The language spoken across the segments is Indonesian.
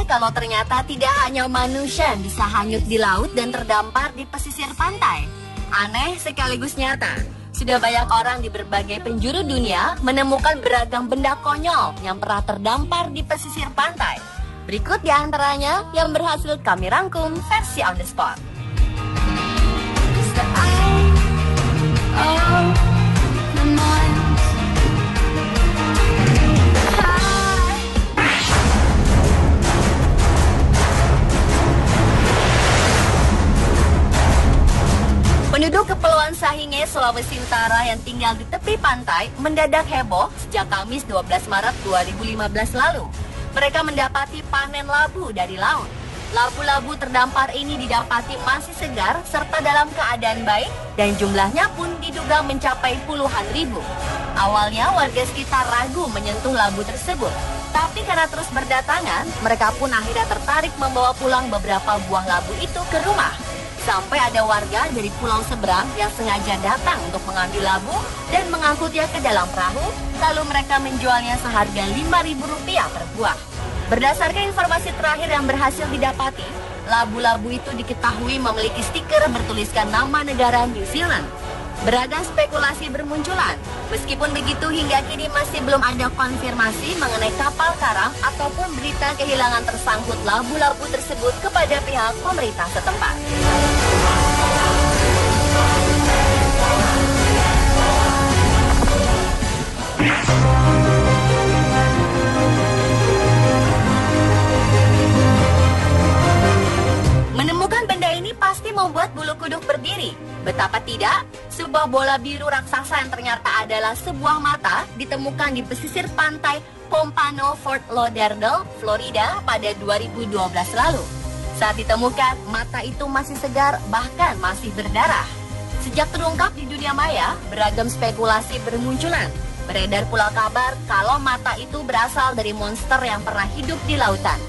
Anda kalau ternyata tidak hanya manusia yang bisa hanyut di laut dan terdampar di pesisir pantai? Aneh sekaligus nyata. Sudah banyak orang di berbagai penjuru dunia menemukan beragam benda konyol yang pernah terdampar di pesisir pantai. Berikut di antaranya yang berhasil kami rangkum versi on the spot. Penduduk Kepulauan Sangihe, Sulawesi Utara yang tinggal di tepi pantai mendadak heboh sejak Kamis 12 Maret 2015 lalu. Mereka mendapati panen labu dari laut. Labu-labu terdampar ini didapati masih segar serta dalam keadaan baik dan jumlahnya pun diduga mencapai puluhan ribu. Awalnya warga sekitar ragu menyentuh labu tersebut, tapi karena terus berdatangan, mereka pun akhirnya tertarik membawa pulang beberapa buah labu itu ke rumah. Sampai ada warga dari pulau seberang yang sengaja datang untuk mengambil labu dan mengangkutnya ke dalam perahu, lalu mereka menjualnya seharga Rp5.000 per buah. Berdasarkan informasi terakhir yang berhasil didapati, labu-labu itu diketahui memiliki stiker bertuliskan nama negara New Zealand. Beragam spekulasi bermunculan. Meskipun begitu, hingga kini masih belum ada konfirmasi mengenai kapal karam ataupun berita kehilangan tersangkut labu-labu tersebut kepada pihak pemerintah setempat. Menemukan benda ini pasti membuat bulu kuduk berdiri. Betapa tidak, sebuah bola biru raksasa yang ternyata adalah sebuah mata ditemukan di pesisir pantai Pompano, Fort Lauderdale, Florida pada 2012 lalu. Saat ditemukan, mata itu masih segar, bahkan masih berdarah. Sejak terungkap di dunia maya, beragam spekulasi bermunculan. Beredar pula kabar kalau mata itu berasal dari monster yang pernah hidup di lautan.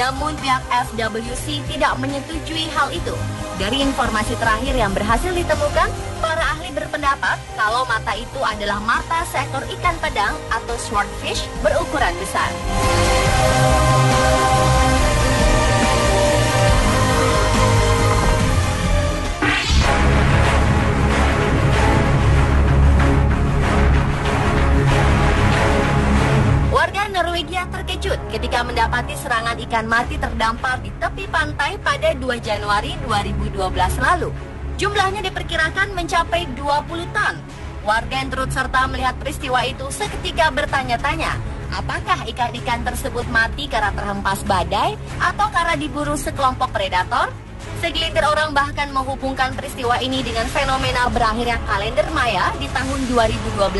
Namun pihak FWC tidak menyetujui hal itu. Dari informasi terakhir yang berhasil ditemukan, para ahli berpendapat kalau mata itu adalah mata seekor ikan pedang atau swordfish berukuran besar. Norwegia terkejut ketika mendapati serangan ikan mati terdampar di tepi pantai pada 2 Januari 2012 lalu. Jumlahnya diperkirakan mencapai 20 ton. Warga yang turut serta melihat peristiwa itu seketika bertanya-tanya, apakah ikan-ikan tersebut mati karena terhempas badai atau karena diburu sekelompok predator? Segelintir orang bahkan menghubungkan peristiwa ini dengan fenomena berakhirnya kalender Maya di tahun 2012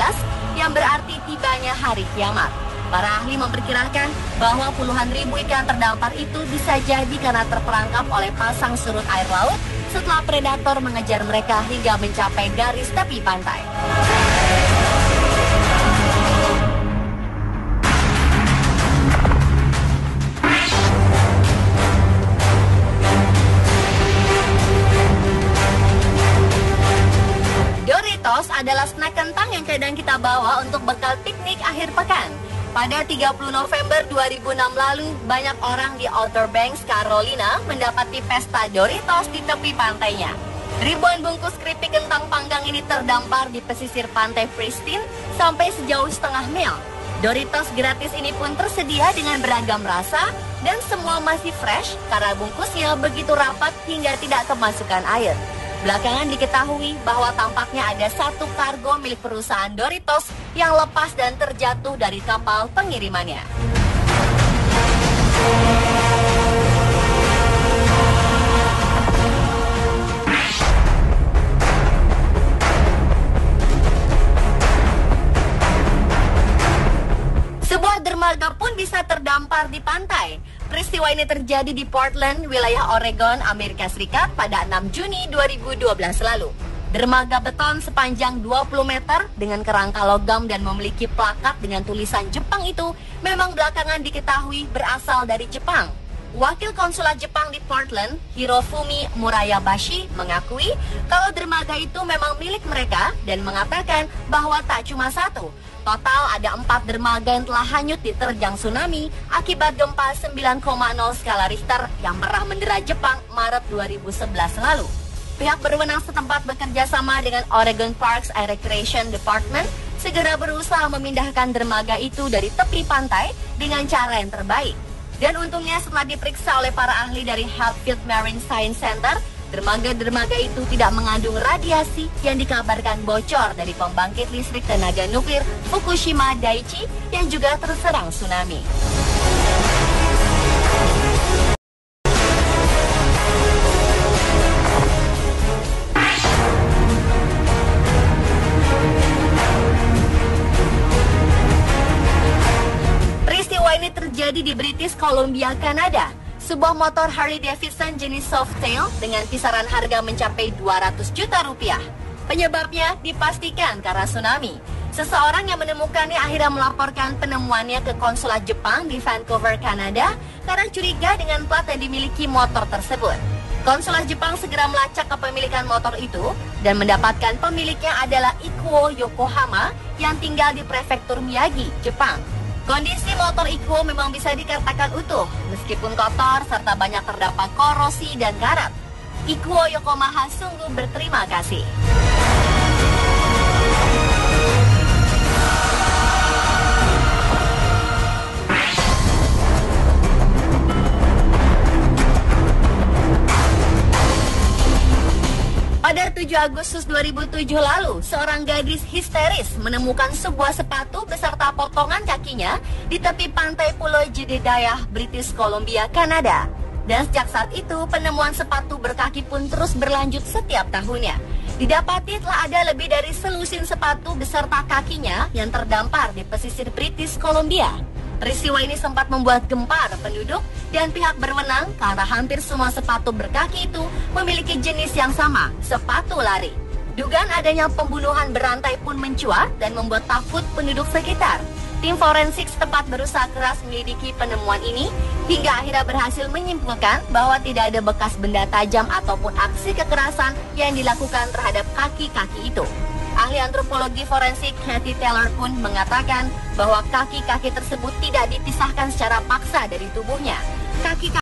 yang berarti tibanya hari kiamat. Para ahli memperkirakan bahwa puluhan ribu ikan terdampar itu bisa jadi karena terperangkap oleh pasang surut air laut setelah predator mengejar mereka hingga mencapai garis tepi pantai. Doritos adalah snack kentang yang kadang kita bawa untuk bekal piknik akhir pekan. Pada 30 November 2006 lalu, banyak orang di Outer Banks, Carolina mendapati pesta Doritos di tepi pantainya. Ribuan bungkus keripik kentang panggang ini terdampar di pesisir pantai Pristine sampai sejauh setengah mil. Doritos gratis ini pun tersedia dengan beragam rasa dan semua masih fresh karena bungkusnya begitu rapat hingga tidak kemasukan air. Belakangan diketahui bahwa tampaknya ada satu kargo milik perusahaan Doritos yang lepas dan terjatuh dari kapal pengirimannya. Sebuah dermaga pun bisa terdampar di pantai. Peristiwa ini terjadi di Portland, wilayah Oregon, Amerika Serikat pada 6 Juni 2012 lalu. Dermaga beton sepanjang 20 meter dengan kerangka logam dan memiliki plakat dengan tulisan Jepang itu memang belakangan diketahui berasal dari Jepang. Wakil Konsulat Jepang di Portland, Hirofumi Murayabashi, mengakui kalau dermaga itu memang milik mereka dan mengatakan bahwa tak cuma satu, Total ada 4 dermaga yang telah hanyut diterjang tsunami akibat gempa 9,0 skala Richter yang pernah mendera Jepang Maret 2011 lalu. Pihak berwenang setempat bekerja sama dengan Oregon Parks and Recreation Department segera berusaha memindahkan dermaga itu dari tepi pantai dengan cara yang terbaik. Dan untungnya setelah diperiksa oleh para ahli dari Hatfield Marine Science Center, dermaga-dermaga itu tidak mengandung radiasi yang dikabarkan bocor dari pembangkit listrik tenaga nuklir Fukushima Daiichi yang juga terserang tsunami. Peristiwa ini terjadi di British Columbia, Kanada. Sebuah motor Harley Davidson jenis Softail dengan kisaran harga mencapai 200 juta rupiah. Penyebabnya dipastikan karena tsunami. Seseorang yang menemukannya akhirnya melaporkan penemuannya ke konsulat Jepang di Vancouver, Kanada karena curiga dengan plat yang dimiliki motor tersebut. Konsulat Jepang segera melacak kepemilikan motor itu dan mendapatkan pemiliknya adalah Ikuo Yokohama yang tinggal di prefektur Miyagi, Jepang. Kondisi motor Ikuo memang bisa dikatakan utuh, meskipun kotor serta banyak terdapat korosi dan karat. Ikuo Yokohama sungguh berterima kasih. Pada 7 Agustus 2007 lalu, seorang gadis histeris menemukan sebuah sepatu beserta potongan kakinya di tepi pantai Pulau Jedediah, British Columbia, Kanada. Dan sejak saat itu, penemuan sepatu berkaki pun terus berlanjut setiap tahunnya. Didapati telah ada lebih dari selusin sepatu beserta kakinya yang terdampar di pesisir British Columbia. Peristiwa ini sempat membuat gempar penduduk dan pihak berwenang karena hampir semua sepatu berkaki itu memiliki jenis yang sama, sepatu lari. Dugaan adanya pembunuhan berantai pun mencuat dan membuat takut penduduk sekitar. Tim forensik setempat berusaha keras menyelidiki penemuan ini hingga akhirnya berhasil menyimpulkan bahwa tidak ada bekas benda tajam ataupun aksi kekerasan yang dilakukan terhadap kaki-kaki itu. Ahli antropologi forensik Kathy Taylor pun mengatakan bahwa kaki-kaki tersebut tidak dipisahkan secara paksa dari tubuhnya. Kaki